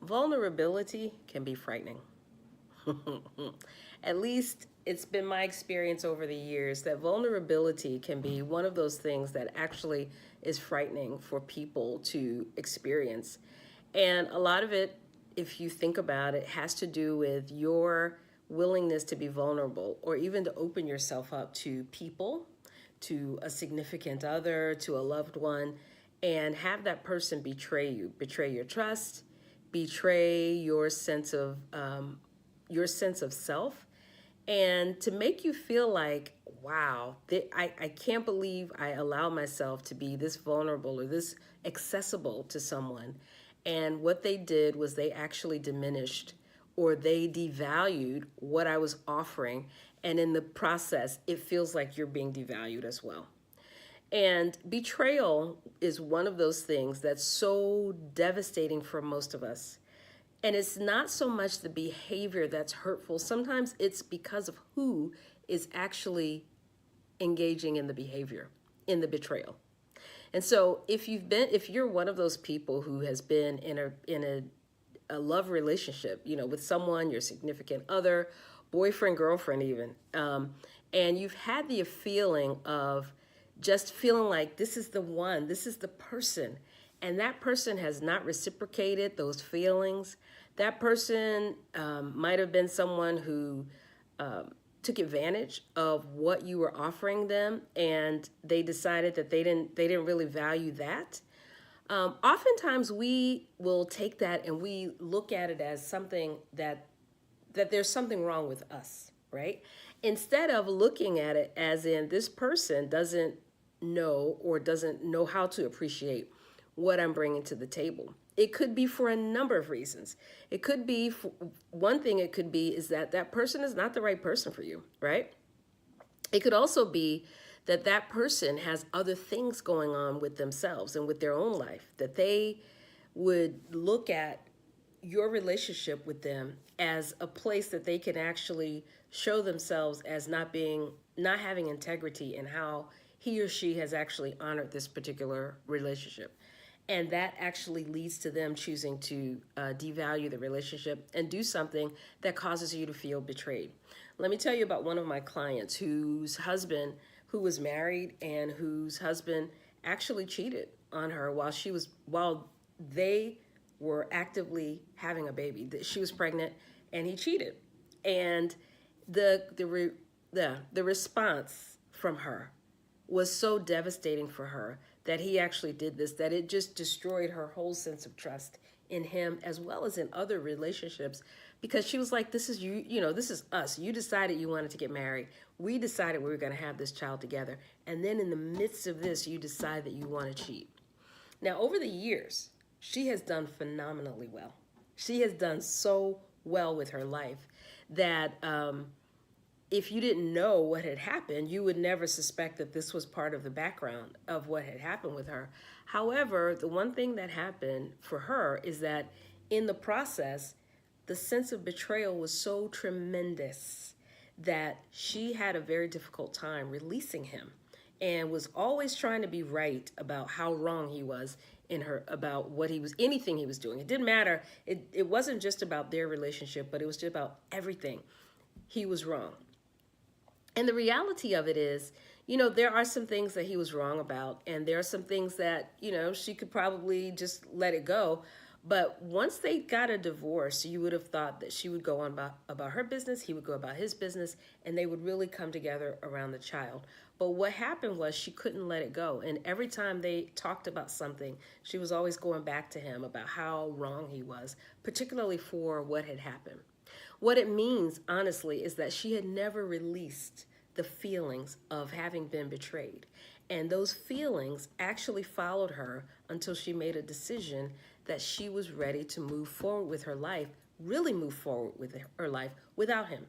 Vulnerability can be frightening. At least it's been my experience over the years that vulnerability can be one of those things that actually is frightening for people to experience. And a lot of it, if you think about it, has to do with your willingness to be vulnerable or even to open yourself up to people, to a significant other, to a loved one, and have that person betray you, betray your trust, betray your sense of self, and to make you feel like, wow, I can't believe I allow myself to be this vulnerable or this accessible to someone. And what they did was they actually diminished or they devalued what I was offering. And in the process, it feels like you're being devalued as well. And betrayal is one of those things that's so devastating for most of us. And it's not so much the behavior that's hurtful. Sometimes it's because of who is actually engaging in the behavior, in the betrayal. And so if you're one of those people who has been in a love relationship, with someone, your significant other, boyfriend, girlfriend even, and you've had the feeling of just feeling like this is the one, this is the person, and that person has not reciprocated those feelings. That person might have been someone who took advantage of what you were offering them, and they decided that they didn't really value that. Oftentimes we will take that and we look at it as something that there's something wrong with us, right? Instead of looking at it as in this person doesn't know how to appreciate what I'm bringing to the table. It could be for a number of reasons. It could be, one thing it could be is that that person is not the right person for you, right? It could also be that that person has other things going on with themselves and with their own life, that they would look at your relationship with them as a place that they can actually show themselves as not having integrity in how he or she has actually honored this particular relationship. And that actually leads to them choosing to devalue the relationship and do something that causes you to feel betrayed. Let me tell you about one of my clients who was married and whose husband actually cheated on her while they were actively having a baby. She was pregnant and he cheated. And the response from her was so devastating for her that he actually did this, that it just destroyed her whole sense of trust in him as well as in other relationships, because she was like, this is this is us. You decided you wanted to get married. We decided we were going to have this child together. And then in the midst of this, you decide that you want to cheat. Now, over the years, she has done phenomenally well. She has done so well with her life that if you didn't know what had happened, you would never suspect that this was part of the background of what had happened with her. However, the one thing that happened for her is that in the process, the sense of betrayal was so tremendous that she had a very difficult time releasing him and was always trying to be right about how wrong he was about anything he was doing. It didn't matter. It wasn't just about their relationship, but it was just about everything. He was wrong. And the reality of it is, there are some things that he was wrong about, and there are some things that, she could probably just let it go. But once they got a divorce, you would have thought that she would go on about her business, he would go about his business, and they would really come together around the child. But what happened was she couldn't let it go. And every time they talked about something, she was always going back to him about how wrong he was, particularly for what had happened. What it means, honestly, is that she had never released the feelings of having been betrayed. And those feelings actually followed her until she made a decision that she was ready to move forward with her life, really move forward with her life without him.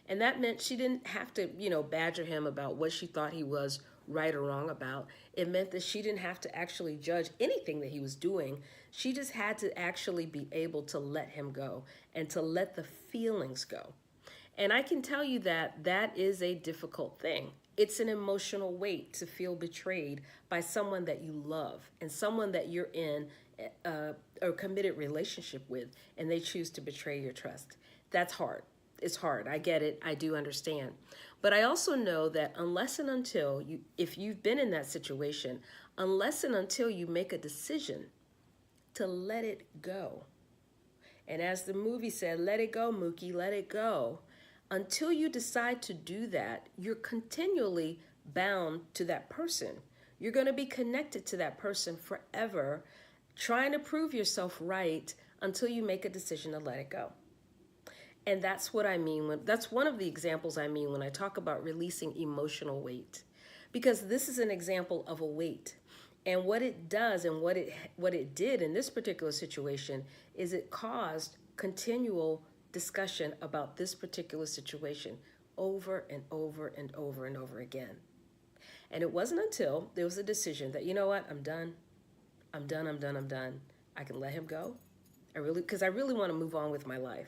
And that meant she didn't have to, badger him about what she thought he was right or wrong about. It meant that she didn't have to actually judge anything that he was doing. She just had to actually be able to let him go and to let the feelings go. And I can tell you that that is a difficult thing. It's an emotional weight to feel betrayed by someone that you love and someone that you're in or committed relationship with, and they choose to betray your trust. That's hard. It's hard. I get it. I do understand. But I also know that unless and until you, if you've been in that situation, unless and until you make a decision to let it go. And as the movie said, let it go, Mookie, let it go. Until you decide to do that, you're continually bound to that person. You're going to be connected to that person forever, trying to prove yourself right until you make a decision to let it go. And that's what I mean that's one of the examples I mean when I talk about releasing emotional weight. Because this is an example of a weight. And what it does and what it did in this particular situation is it caused continual discussion about this particular situation over and over and over and over again. And it wasn't until there was a decision that, you know what, I'm done. I'm done. I can let him go. Because I really want to move on with my life.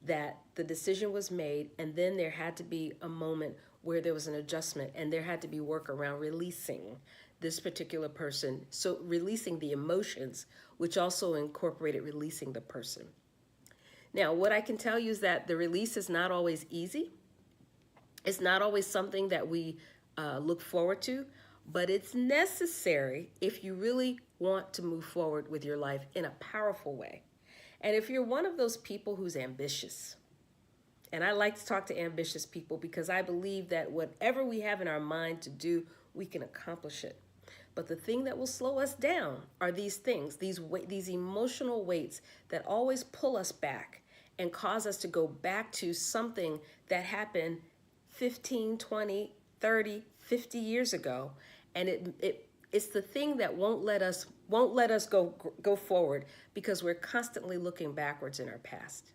That the decision was made, and then there had to be a moment where there was an adjustment, and there had to be work around releasing this particular person. So releasing the emotions, which also incorporated releasing the person. Now, what I can tell you is that the release is not always easy. It's not always something that we look forward to, but it's necessary if you really want to move forward with your life in a powerful way. And if you're one of those people who's ambitious, and I like to talk to ambitious people because I believe that whatever we have in our mind to do, we can accomplish it. But the thing that will slow us down are these things, these emotional weights that always pull us back and cause us to go back to something that happened 15, 20, 30, 50 years ago. And it's the thing that won't let us go forward because we're constantly looking backwards in our past.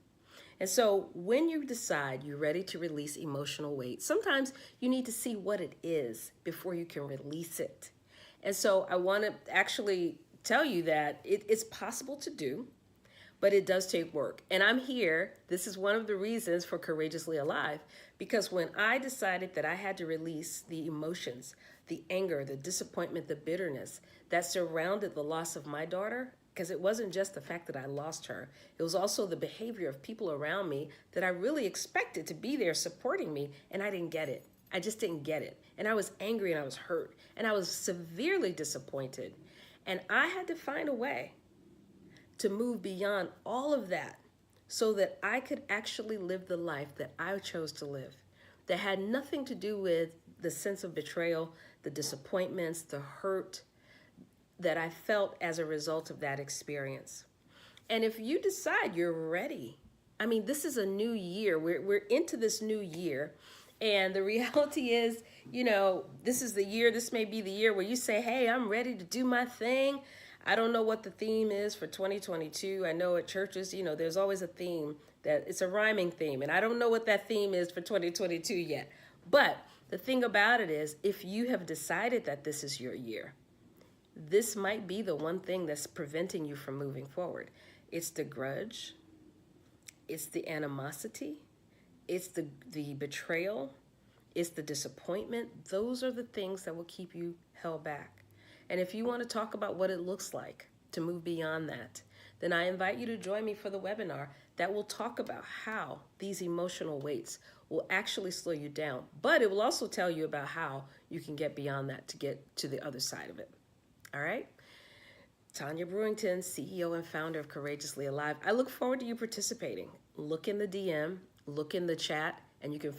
And so when you decide you're ready to release emotional weight, sometimes you need to see what it is before you can release it. And so I want to actually tell you that it's possible to do, but it does take work. And I'm here. This is one of the reasons for Courageously Alive, because when I decided that I had to release the emotions, the anger, the disappointment, the bitterness that surrounded the loss of my daughter, because it wasn't just the fact that I lost her, it was also the behavior of people around me that I really expected to be there supporting me, and I didn't get it. I just didn't get it. And I was angry and I was hurt and I was severely disappointed. And I had to find a way to move beyond all of that so that I could actually live the life that I chose to live, that had nothing to do with the sense of betrayal, the disappointments, the hurt that I felt as a result of that experience. And if you decide you're ready, I mean, this is a new year. We're into this new year. And the reality is, this may be the year where you say, hey, I'm ready to do my thing. I don't know what the theme is for 2022. I know at churches, there's always a theme that it's a rhyming theme. And I don't know what that theme is for 2022 yet. But the thing about it is, if you have decided that this is your year, this might be the one thing that's preventing you from moving forward. It's the grudge. It's the animosity. It's the betrayal. It's the disappointment. Those are the things that will keep you held back. And if you want to talk about what it looks like to move beyond that, then I invite you to join me for the webinar that will talk about how these emotional weights will actually slow you down. But it will also tell you about how you can get beyond that to get to the other side of it. All right? Tanya Brewington, CEO and founder of Courageously Alive. I look forward to you participating. Look in the DM, look in the chat, and you can